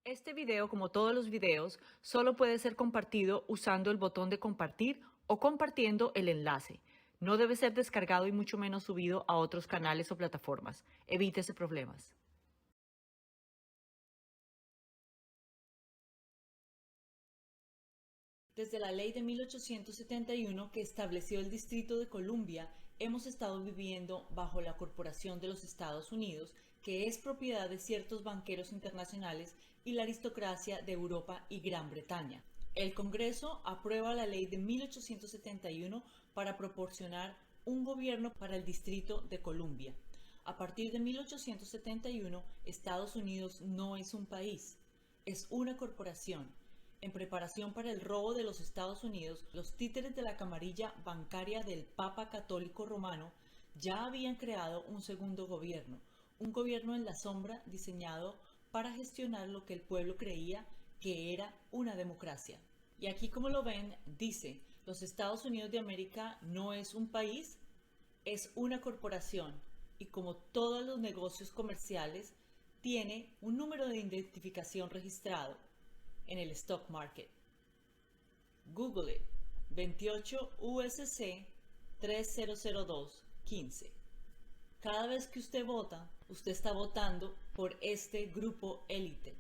Este video, como todos los videos, solo puede ser compartido usando el botón de compartir o compartiendo el enlace. No debe ser descargado y mucho menos subido a otros canales o plataformas. Evítese problemas. Desde la ley de 1871 que estableció el Distrito de Columbia, hemos estado viviendo bajo la Corporación de los Estados Unidos, que es propiedad de ciertos banqueros internacionales y la aristocracia de Europa y Gran Bretaña. El Congreso aprueba la ley de 1871 para proporcionar un gobierno para el Distrito de Columbia. A partir de 1871, Estados Unidos no es un país, es una corporación. En preparación para el robo de los Estados Unidos, los títeres de la camarilla bancaria del Papa Católico Romano ya habían creado un segundo gobierno, un gobierno en la sombra diseñado para gestionar lo que el pueblo creía que era una democracia. Y aquí, como lo ven, dice, los Estados Unidos de América no es un país, es una corporación y como todos los negocios comerciales, tiene un número de identificación registrado en el stock market. Google it, 28 USC 3002-15. Cada vez que usted vota, usted está votando por este grupo élite.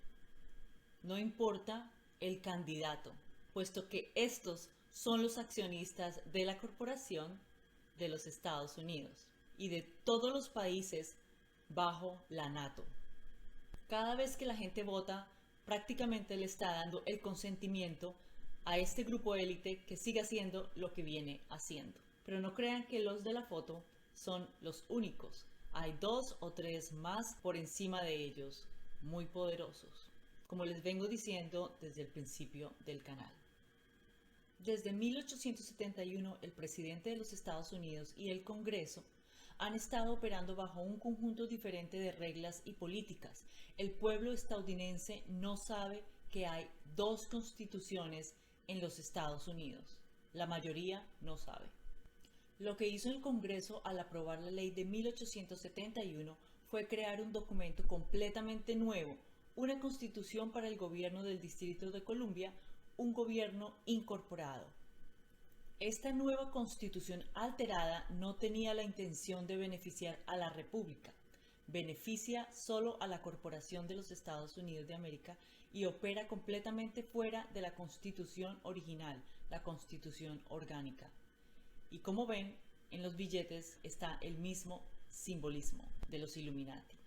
No importa el candidato, puesto que estos son los accionistas de la corporación de los Estados Unidos y de todos los países bajo la NATO. Cada vez que la gente vota, prácticamente le está dando el consentimiento a este grupo élite que sigue haciendo lo que viene haciendo. Pero no crean que los de la foto son los únicos. Hay 2 o 3 más por encima de ellos, muy poderosos, como les vengo diciendo desde el principio del canal. Desde 1871, el presidente de los Estados Unidos y el Congreso han estado operando bajo un conjunto diferente de reglas y políticas. El pueblo estadounidense no sabe que hay 2 constituciones en los Estados Unidos. La mayoría no sabe. Lo que hizo el Congreso al aprobar la ley de 1871 fue crear un documento completamente nuevo, una constitución para el gobierno del Distrito de Columbia, un gobierno incorporado. Esta nueva constitución alterada no tenía la intención de beneficiar a la República, beneficia solo a la Corporación de los Estados Unidos de América y opera completamente fuera de la constitución original, la constitución orgánica. Y como ven, en los billetes está el mismo simbolismo de los Illuminati.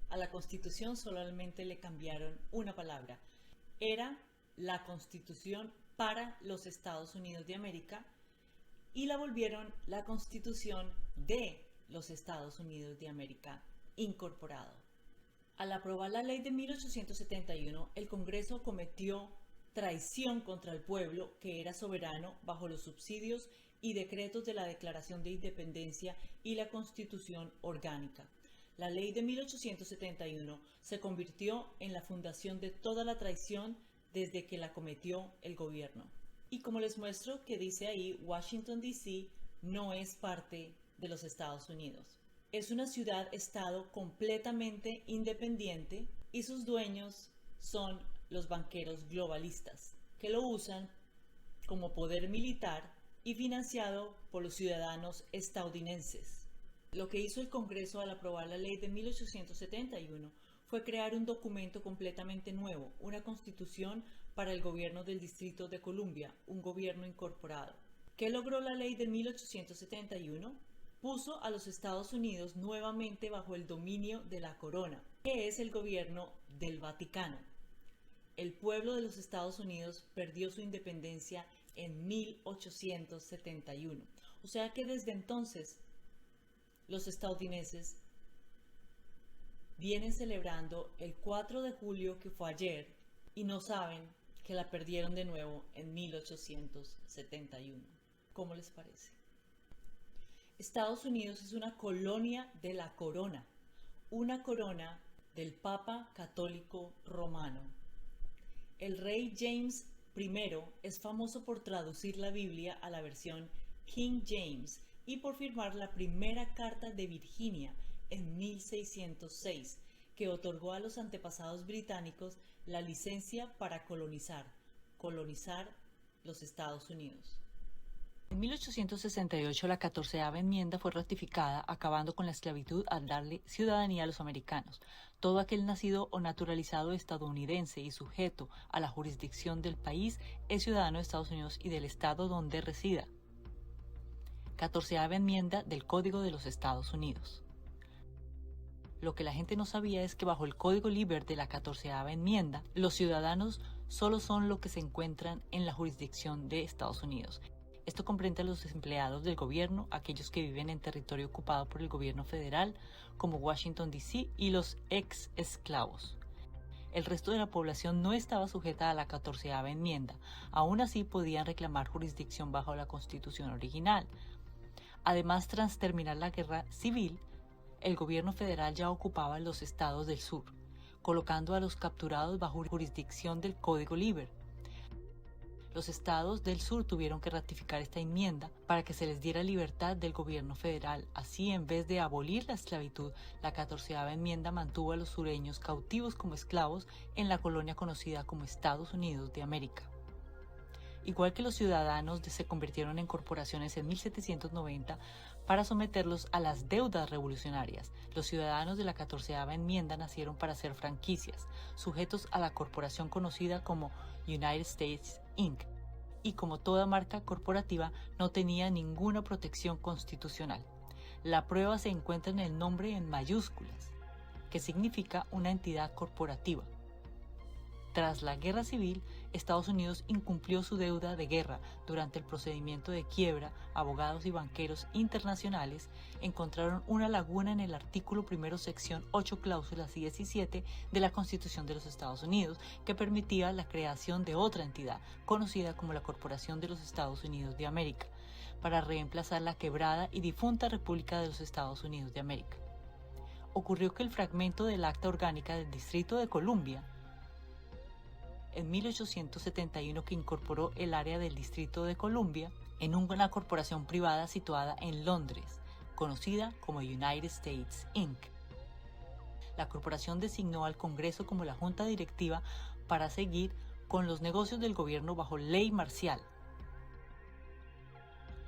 A la Constitución solamente le cambiaron una palabra. Era la Constitución para los Estados Unidos de América y la volvieron la Constitución de los Estados Unidos de América incorporado. Al aprobar la ley de 1871, el Congreso cometió traición contra el pueblo que era soberano bajo los subsidios y decretos de la Declaración de Independencia y la Constitución Orgánica. La ley de 1871 se convirtió en la fundación de toda la traición desde que la cometió el gobierno. Y como les muestro que dice ahí, Washington D.C. no es parte de los Estados Unidos. Es una ciudad-estado completamente independiente y sus dueños son los banqueros globalistas, que lo usan como poder militar y financiado por los ciudadanos estadounidenses. Lo que hizo el Congreso al aprobar la ley de 1871 fue crear un documento completamente nuevo, una constitución para el gobierno del Distrito de Columbia, un gobierno incorporado. ¿Qué logró la ley de 1871? Puso a los Estados Unidos nuevamente bajo el dominio de la corona, que es el gobierno del Vaticano. El pueblo de los Estados Unidos perdió su independencia en 1871. O sea que desde entonces los estadounidenses vienen celebrando el 4 de julio, que fue ayer, y no saben que la perdieron de nuevo en 1871. ¿Cómo les parece? Estados Unidos es una colonia de la corona, una corona del Papa Católico Romano. El rey James I es famoso por traducir la Biblia a la versión King James y por firmar la primera Carta de Virginia en 1606, que otorgó a los antepasados británicos la licencia para colonizar los Estados Unidos. En 1868 la 14ª enmienda fue ratificada, acabando con la esclavitud al darle ciudadanía a los americanos, todo aquel nacido o naturalizado estadounidense y sujeto a la jurisdicción del país es ciudadano de Estados Unidos y del estado donde resida. 14ª enmienda del Código de los Estados Unidos. Lo que la gente no sabía es que bajo el Código Liber de la 14ª enmienda, los ciudadanos solo son los que se encuentran en la jurisdicción de Estados Unidos. Esto comprende a los empleados del gobierno, aquellos que viven en territorio ocupado por el gobierno federal, como Washington, D.C., y los ex-esclavos. El resto de la población no estaba sujeta a la 14ª enmienda, aún así podían reclamar jurisdicción bajo la Constitución original. Además, tras terminar la guerra civil, el gobierno federal ya ocupaba los estados del sur, colocando a los capturados bajo jurisdicción del Código Liber. Los estados del sur tuvieron que ratificar esta enmienda para que se les diera libertad del gobierno federal. Así, en vez de abolir la esclavitud, la 14ª enmienda mantuvo a los sureños cautivos como esclavos en la colonia conocida como Estados Unidos de América. Igual que los ciudadanos se convirtieron en corporaciones en 1790 para someterlos a las deudas revolucionarias, los ciudadanos de la 14ª enmienda nacieron para ser franquicias, sujetos a la corporación conocida como United States Inc., y como toda marca corporativa no tenía ninguna protección constitucional. La prueba se encuentra en el nombre en mayúsculas, que significa una entidad corporativa. Tras la Guerra Civil, Estados Unidos incumplió su deuda de guerra. Durante el procedimiento de quiebra, abogados y banqueros internacionales encontraron una laguna en el artículo 1, sección 8, cláusulas 17 de la Constitución de los Estados Unidos, que permitía la creación de otra entidad, conocida como la Corporación de los Estados Unidos de América, para reemplazar la quebrada y difunta República de los Estados Unidos de América. Ocurrió que el fragmento del Acta Orgánica del Distrito de Columbia, en 1871, que incorporó el área del Distrito de Columbia en una corporación privada situada en Londres, conocida como United States Inc. La corporación designó al Congreso como la junta directiva para seguir con los negocios del gobierno bajo ley marcial.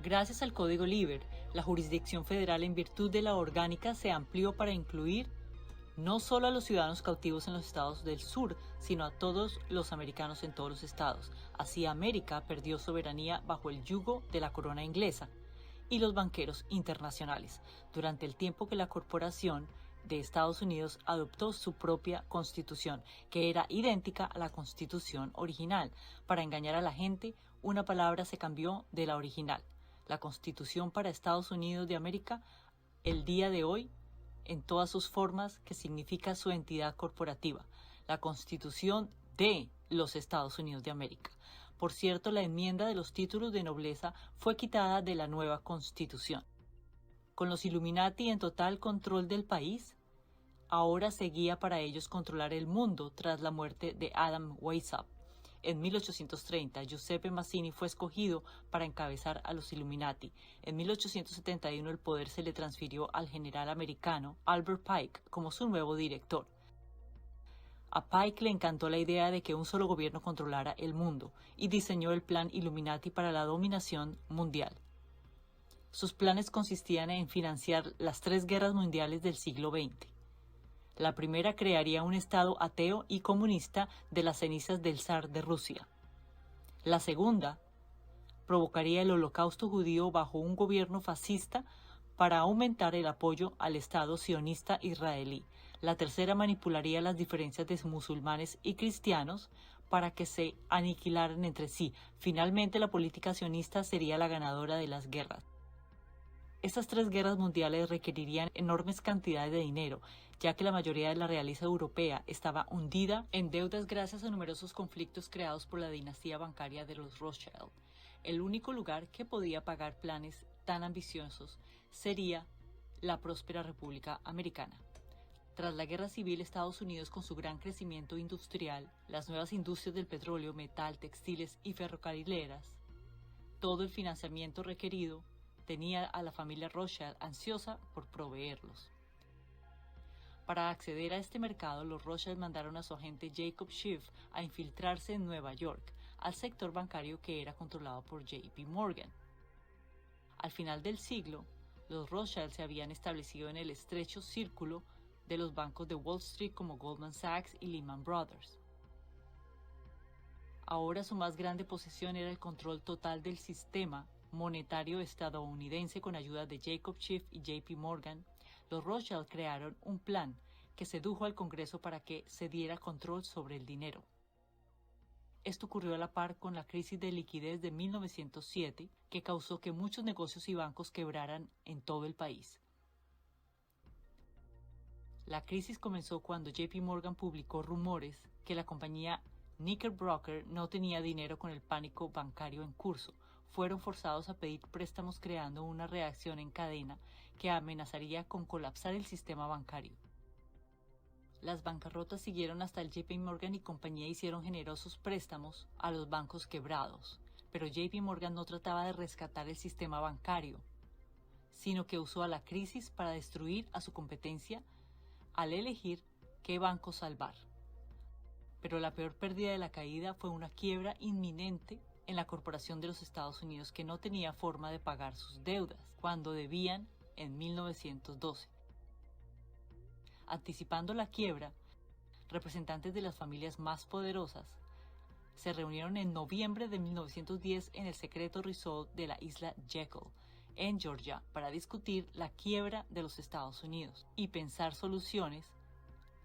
Gracias al Código Liber, la jurisdicción federal en virtud de la orgánica se amplió para incluir no solo a los ciudadanos cautivos en los estados del sur, sino a todos los americanos en todos los estados. Así, América perdió soberanía bajo el yugo de la corona inglesa y los banqueros internacionales, durante el tiempo que la corporación de Estados Unidos adoptó su propia constitución, que era idéntica a la constitución original. Para engañar a la gente, una palabra se cambió de la original. La Constitución para Estados Unidos de América, el día de hoy, en todas sus formas, que significa su entidad corporativa, la Constitución de los Estados Unidos de América. Por cierto, la enmienda de los títulos de nobleza fue quitada de la nueva Constitución. Con los Illuminati en total control del país, ahora seguía para ellos controlar el mundo tras la muerte de Adam Weishaupt. En 1830, Giuseppe Mazzini fue escogido para encabezar a los Illuminati. En 1871, el poder se le transfirió al general americano Albert Pike como su nuevo director. A Pike le encantó la idea de que un solo gobierno controlara el mundo y diseñó el plan Illuminati para la dominación mundial. Sus planes consistían en financiar las 3 guerras mundiales del siglo XX. La primera crearía un Estado ateo y comunista de las cenizas del zar de Rusia. La segunda provocaría el holocausto judío bajo un gobierno fascista para aumentar el apoyo al Estado sionista israelí. La tercera manipularía las diferencias de musulmanes y cristianos para que se aniquilaran entre sí. Finalmente, la política sionista sería la ganadora de las guerras. Estas 3 guerras mundiales requerirían enormes cantidades de dinero, ya que la mayoría de la realeza europea estaba hundida en deudas gracias a numerosos conflictos creados por la dinastía bancaria de los Rothschild. El único lugar que podía pagar planes tan ambiciosos sería la próspera República Americana. Tras la Guerra Civil, Estados Unidos, con su gran crecimiento industrial, las nuevas industrias del petróleo, metal, textiles y ferrocarrileras, todo el financiamiento requerido, tenía a la familia Rothschild ansiosa por proveerlos. Para acceder a este mercado, los Rothschild mandaron a su agente Jacob Schiff a infiltrarse en Nueva York, al sector bancario que era controlado por JP Morgan. Al final del siglo, los Rothschild se habían establecido en el estrecho círculo de los bancos de Wall Street como Goldman Sachs y Lehman Brothers. Ahora su más grande posesión era el control total del sistema monetario estadounidense. Con ayuda de Jacob Schiff y JP Morgan, los Rothschild crearon un plan que sedujo al Congreso para que se diera control sobre el dinero. Esto ocurrió a la par con la crisis de liquidez de 1907, que causó que muchos negocios y bancos quebraran en todo el país. La crisis comenzó cuando JP Morgan publicó rumores que la compañía Knickerbocker no tenía dinero. Con el pánico bancario en curso, fueron forzados a pedir préstamos, creando una reacción en cadena que amenazaría con colapsar el sistema bancario. Las bancarrotas siguieron hasta el JP Morgan y compañía hicieron generosos préstamos a los bancos quebrados, pero JP Morgan no trataba de rescatar el sistema bancario, sino que usó a la crisis para destruir a su competencia al elegir qué banco salvar. Pero la peor pérdida de la caída fue una quiebra inminente en la Corporación de los Estados Unidos, que no tenía forma de pagar sus deudas cuando debían en 1912. Anticipando la quiebra, representantes de las familias más poderosas se reunieron en noviembre de 1910 en el secreto resort de la isla Jekyll, en Georgia, para discutir la quiebra de los Estados Unidos y pensar soluciones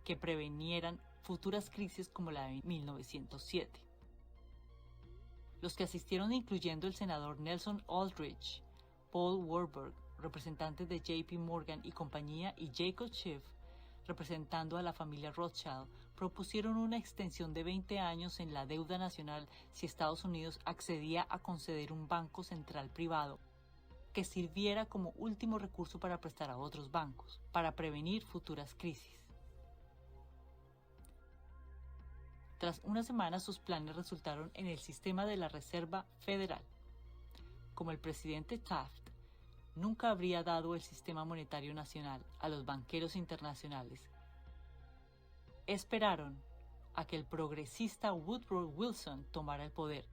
que prevenieran futuras crisis como la de 1907. Los que asistieron, incluyendo el senador Nelson Aldrich, Paul Warburg, representantes de JP Morgan y compañía, y Jacob Schiff, representando a la familia Rothschild, propusieron una extensión de 20 años en la deuda nacional si Estados Unidos accedía a conceder un banco central privado que sirviera como último recurso para prestar a otros bancos, para prevenir futuras crisis. Tras una semana, sus planes resultaron en el sistema de la Reserva Federal. Como el presidente Taft nunca habría dado el sistema monetario nacional a los banqueros internacionales, esperaron a que el progresista Woodrow Wilson tomara el poder.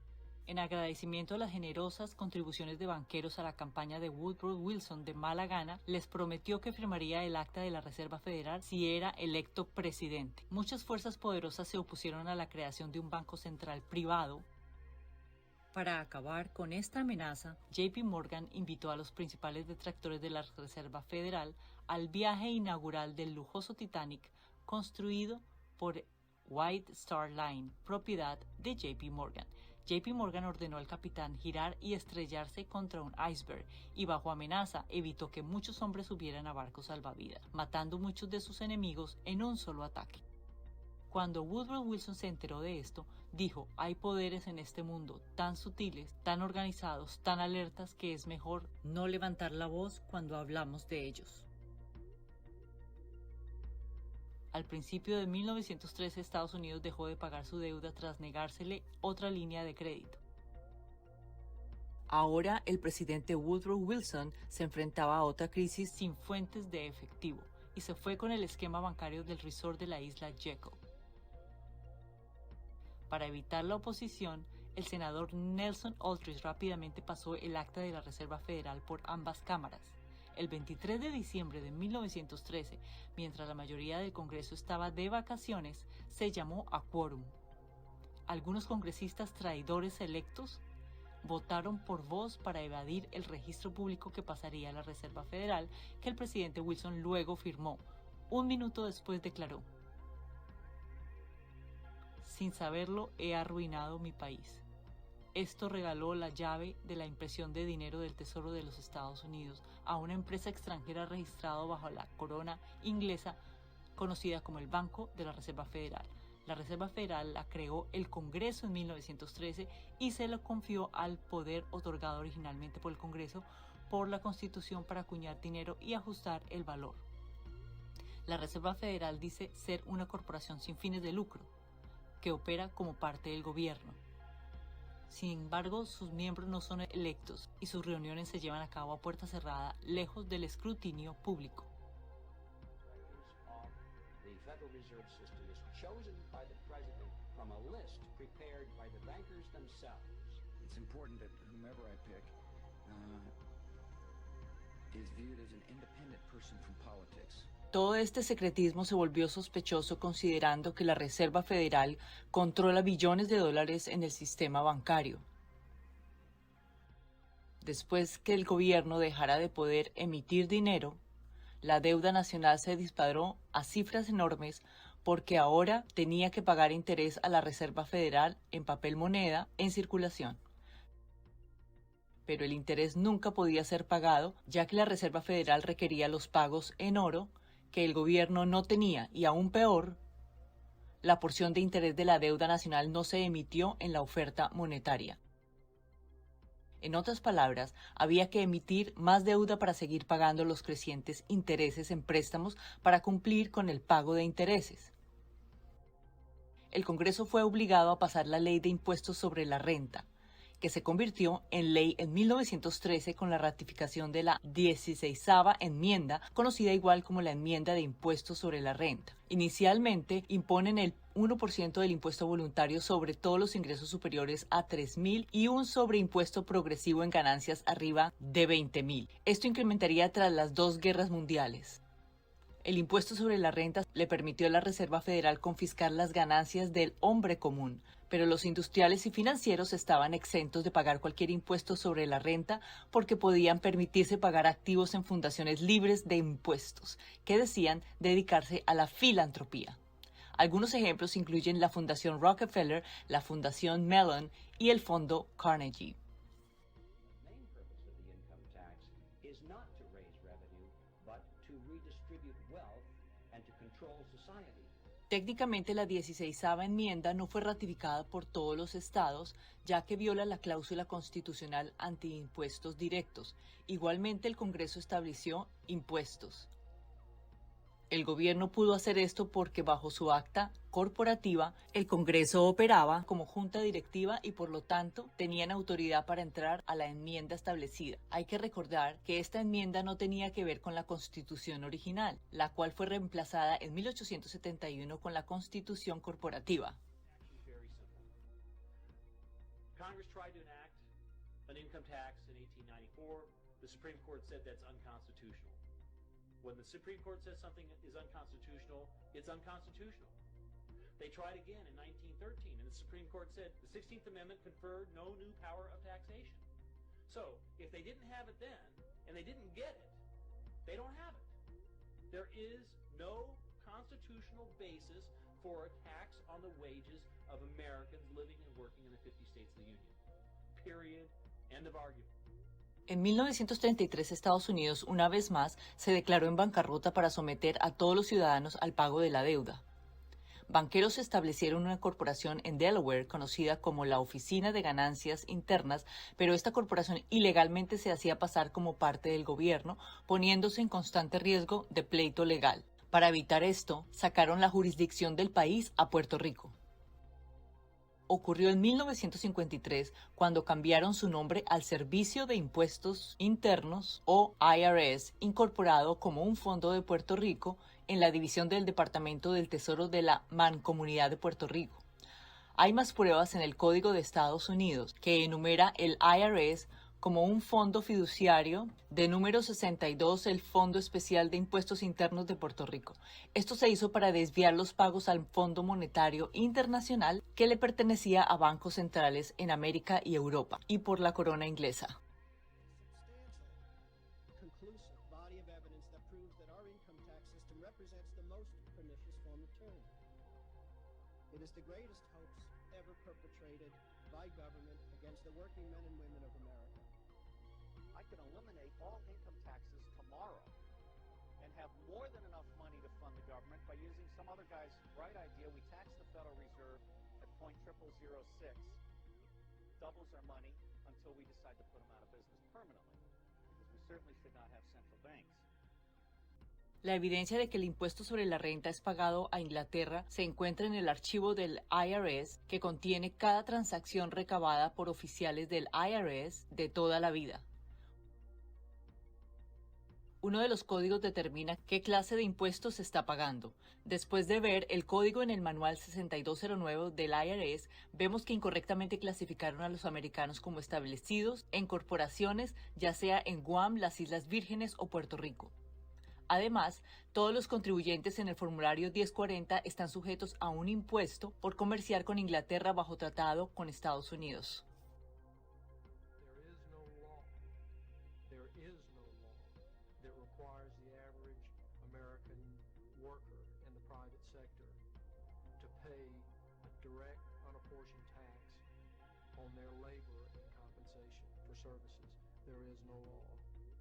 En agradecimiento a las generosas contribuciones de banqueros a la campaña de Woodrow Wilson, de mala gana les prometió que firmaría el acta de la Reserva Federal si era electo presidente. Muchas fuerzas poderosas se opusieron a la creación de un banco central privado. Para acabar con esta amenaza, JP Morgan invitó a los principales detractores de la Reserva Federal al viaje inaugural del lujoso Titanic construido por White Star Line, propiedad de JP Morgan. JP Morgan ordenó al capitán girar y estrellarse contra un iceberg y, bajo amenaza, evitó que muchos hombres subieran a barcos salvavidas, matando muchos de sus enemigos en un solo ataque. Cuando Woodrow Wilson se enteró de esto, dijo: hay poderes en este mundo tan sutiles, tan organizados, tan alertas, que es mejor no levantar la voz cuando hablamos de ellos. Al principio de 1913, Estados Unidos dejó de pagar su deuda tras negársele otra línea de crédito. Ahora el presidente Woodrow Wilson se enfrentaba a otra crisis sin fuentes de efectivo y se fue con el esquema bancario del resort de la isla Jekyll. Para evitar la oposición, el senador Nelson Aldrich rápidamente pasó el acta de la Reserva Federal por ambas cámaras. El 23 de diciembre de 1913, mientras la mayoría del Congreso estaba de vacaciones, se llamó a quórum. Algunos congresistas traidores electos votaron por voz para evadir el registro público que pasaría a la Reserva Federal, que el presidente Wilson luego firmó. Un minuto después declaró: sin saberlo, he arruinado mi país. Esto regaló la llave de la impresión de dinero del Tesoro de los Estados Unidos a una empresa extranjera registrada bajo la corona inglesa, conocida como el Banco de la Reserva Federal. La Reserva Federal la creó el Congreso en 1913 y se lo confió al poder otorgado originalmente por el Congreso por la Constitución para acuñar dinero y ajustar el valor. La Reserva Federal dice ser una corporación sin fines de lucro, que opera como parte del gobierno. Sin embargo, sus miembros no son electos y sus reuniones se llevan a cabo a puerta cerrada, lejos del escrutinio público. Federal Reserve System is chosen by the president from a list prepared by the bankers themselves. It's important that whomever I pick is viewed as an independent person from politics. Todo este secretismo se volvió sospechoso considerando que la Reserva Federal controla billones de dólares en el sistema bancario. Después que el gobierno dejara de poder emitir dinero, la deuda nacional se disparó a cifras enormes porque ahora tenía que pagar interés a la Reserva Federal en papel moneda en circulación. Pero el interés nunca podía ser pagado, ya que la Reserva Federal requería los pagos en oro que el gobierno no tenía, y aún peor, la porción de interés de la deuda nacional no se emitió en la oferta monetaria. En otras palabras, había que emitir más deuda para seguir pagando los crecientes intereses en préstamos para cumplir con el pago de intereses. El Congreso fue obligado a pasar la Ley de Impuestos sobre la Renta, que se convirtió en ley en 1913 con la ratificación de la 16ª enmienda, conocida igual como la Enmienda de Impuestos sobre la Renta. Inicialmente imponen el 1% del impuesto voluntario sobre todos los ingresos superiores a 3.000 y un sobreimpuesto progresivo en ganancias arriba de 20.000. Esto incrementaría tras las dos guerras mundiales. El impuesto sobre la renta le permitió a la Reserva Federal confiscar las ganancias del hombre común, pero los industriales y financieros estaban exentos de pagar cualquier impuesto sobre la renta porque podían permitirse pagar activos en fundaciones libres de impuestos, que decían dedicarse a la filantropía. Algunos ejemplos incluyen la Fundación Rockefeller, la Fundación Mellon y el Fondo Carnegie. Técnicamente, la 16ª enmienda no fue ratificada por todos los estados, ya que viola la cláusula constitucional antiimpuestos directos. Igualmente, el Congreso estableció impuestos. El gobierno pudo hacer esto porque bajo su acta corporativa, el Congreso operaba como junta directiva y por lo tanto tenían autoridad para entrar a la enmienda establecida. Hay que recordar que esta enmienda no tenía que ver con la Constitución original, la cual fue reemplazada en 1871 con la Constitución corporativa. Congress tried to enact an income tax in 1894. The Supreme Court said that's unconstitutional. When the Supreme Court says something is unconstitutional, it's unconstitutional. They tried again in 1913, and the Supreme Court said the 16th Amendment conferred no new power of taxation. So, if they didn't have it then, and they didn't get it, they don't have it. There is no constitutional basis for a tax on the wages of Americans living and working in the 50 states of the Union. Period. End of argument. En 1933, Estados Unidos, una vez más, se declaró en bancarrota para someter a todos los ciudadanos al pago de la deuda. Banqueros establecieron una corporación en Delaware conocida como la Oficina de Ganancias Internas, pero esta corporación ilegalmente se hacía pasar como parte del gobierno, poniéndose en constante riesgo de pleito legal. Para evitar esto, sacaron la jurisdicción del país a Puerto Rico. Ocurrió en 1953 cuando cambiaron su nombre al Servicio de Impuestos Internos o IRS, incorporado como un fondo de Puerto Rico en la división del Departamento del Tesoro de la Mancomunidad de Puerto Rico. Hay más pruebas en el Código de Estados Unidos que enumera el IRS como un fondo fiduciario de número 62, el Fondo Especial de Impuestos Internos de Puerto Rico. Esto se hizo para desviar los pagos al Fondo Monetario Internacional que le pertenecía a bancos centrales en América y Europa y por la corona inglesa. I can eliminate all income taxes tomorrow and have more than enough money to fund the government by using some other guy's bright idea. We tax the Federal Reserve at 0.0006, doubles our money until we decide to put them out of business permanently, because we certainly should not have central banks. La evidencia de que el impuesto sobre la renta es pagado a Inglaterra se encuentra en el archivo del IRS, que contiene cada transacción recabada por oficiales del IRS de toda la vida. Uno de los códigos determina qué clase de impuestos se está pagando. Después de ver el código en el manual 6209 del IRS, vemos que incorrectamente clasificaron a los americanos como establecidos en corporaciones, ya sea en Guam, las Islas Vírgenes o Puerto Rico. Además, todos los contribuyentes en el formulario 1040 están sujetos a un impuesto por comerciar con Inglaterra bajo tratado con Estados Unidos.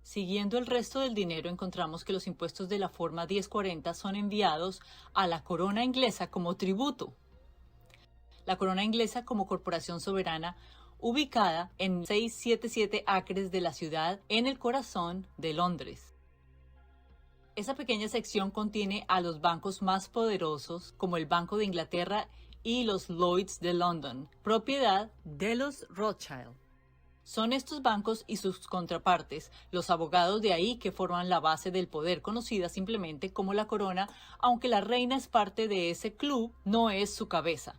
Siguiendo el resto del dinero, encontramos que los impuestos de la forma 1040 son enviados a la corona inglesa como tributo. La corona inglesa como corporación soberana ubicada en 677 acres de la ciudad en el corazón de Londres. Esa pequeña sección contiene a los bancos más poderosos como el Banco de Inglaterra y los Lloyds de London, propiedad de los Rothschild. Son estos bancos y sus contrapartes, los abogados de ahí, que forman la base del poder, conocida simplemente como la corona, aunque la reina es parte de ese club, no es su cabeza.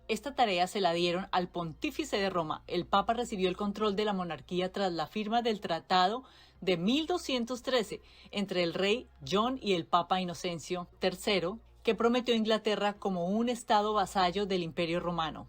Esta tarea se la dieron al pontífice de Roma. El Papa recibió el control de la monarquía tras la firma del Tratado de 1213 entre el rey John y el Papa Inocencio III, que prometió a Inglaterra como un estado vasallo del Imperio Romano.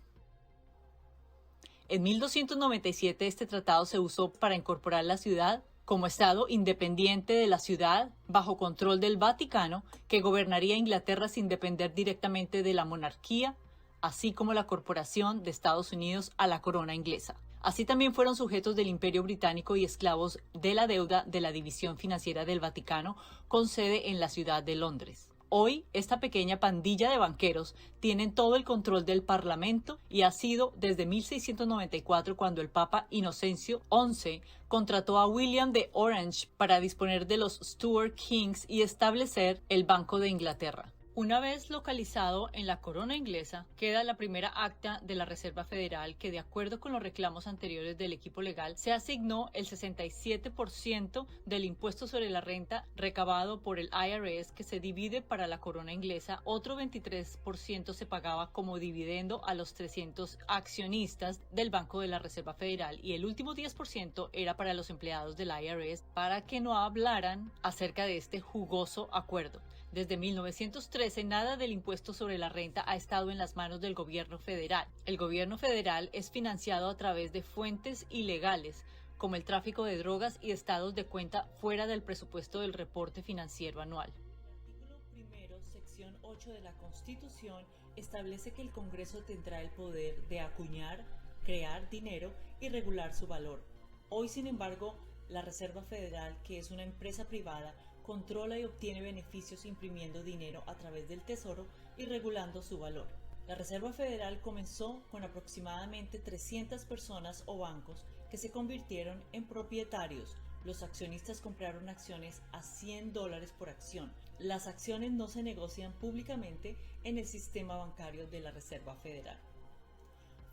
En 1297 este tratado se usó para incorporar la ciudad como estado independiente de la ciudad bajo control del Vaticano, que gobernaría Inglaterra sin depender directamente de la monarquía, así como la corporación de Estados Unidos a la corona inglesa. Así también fueron sujetos del Imperio Británico y esclavos de la deuda de la División Financiera del Vaticano, con sede en la ciudad de Londres. Hoy, esta pequeña pandilla de banqueros tienen todo el control del Parlamento y ha sido desde 1694 cuando el Papa Inocencio XI contrató a William de Orange para disponer de los Stuart Kings y establecer el Banco de Inglaterra. Una vez localizado en la corona inglesa, queda la primera acta de la Reserva Federal que, de acuerdo con los reclamos anteriores del equipo legal, se asignó el 67% del impuesto sobre la renta recabado por el IRS, que se divide para la corona inglesa. Otro 23% se pagaba como dividendo a los 300 accionistas del Banco de la Reserva Federal y el último 10% era para los empleados del IRS, para que no hablaran acerca de este jugoso acuerdo. Desde 1913, nada del impuesto sobre la renta ha estado en las manos del gobierno federal. El gobierno federal es financiado a través de fuentes ilegales, como el tráfico de drogas y estados de cuenta fuera del presupuesto del reporte financiero anual. El artículo primero, sección 8 de la Constitución establece que el Congreso tendrá el poder de acuñar, crear dinero y regular su valor. Hoy, sin embargo, la Reserva Federal, que es una empresa privada, controla y obtiene beneficios imprimiendo dinero a través del Tesoro y regulando su valor. La Reserva Federal comenzó con aproximadamente 300 personas o bancos que se convirtieron en propietarios. Los accionistas compraron acciones a $100 por acción. Las acciones no se negocian públicamente en el sistema bancario de la Reserva Federal.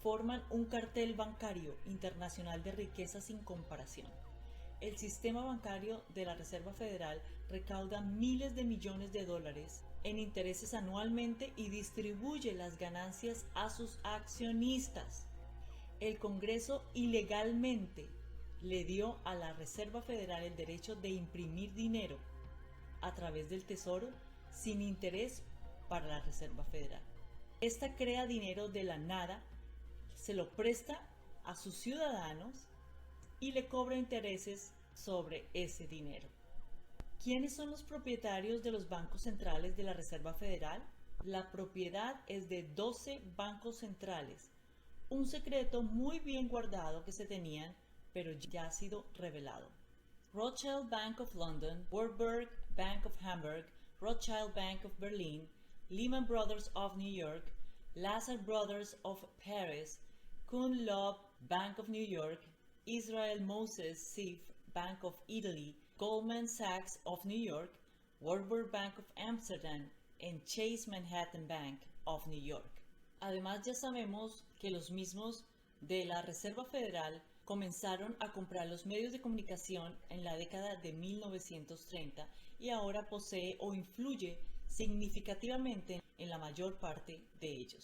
Forman un cartel bancario internacional de riqueza sin comparación. El sistema bancario de la Reserva Federal recauda miles de millones de dólares en intereses anualmente y distribuye las ganancias a sus accionistas. El Congreso ilegalmente le dio a la Reserva Federal el derecho de imprimir dinero a través del Tesoro sin interés para la Reserva Federal. Esta crea dinero de la nada, se lo presta a sus ciudadanos y le cobra intereses sobre ese dinero. ¿Quiénes son los propietarios de los bancos centrales de la Reserva Federal? La propiedad es de 12 bancos centrales, un secreto muy bien guardado que se tenían, pero ya ha sido revelado. Rothschild Bank of London, Warburg Bank of Hamburg, Rothschild Bank of Berlin, Lehman Brothers of New York, Lazard Brothers of Paris, Kuhn Loeb Bank of New York, Israel Moses Sif Bank of Italy, Goldman Sachs of New York, Warburg Bank of Amsterdam y Chase Manhattan Bank of New York. Además, ya sabemos que los mismos de la Reserva Federal comenzaron a comprar los medios de comunicación en la década de 1930 y ahora posee o influye significativamente en la mayor parte de ellos.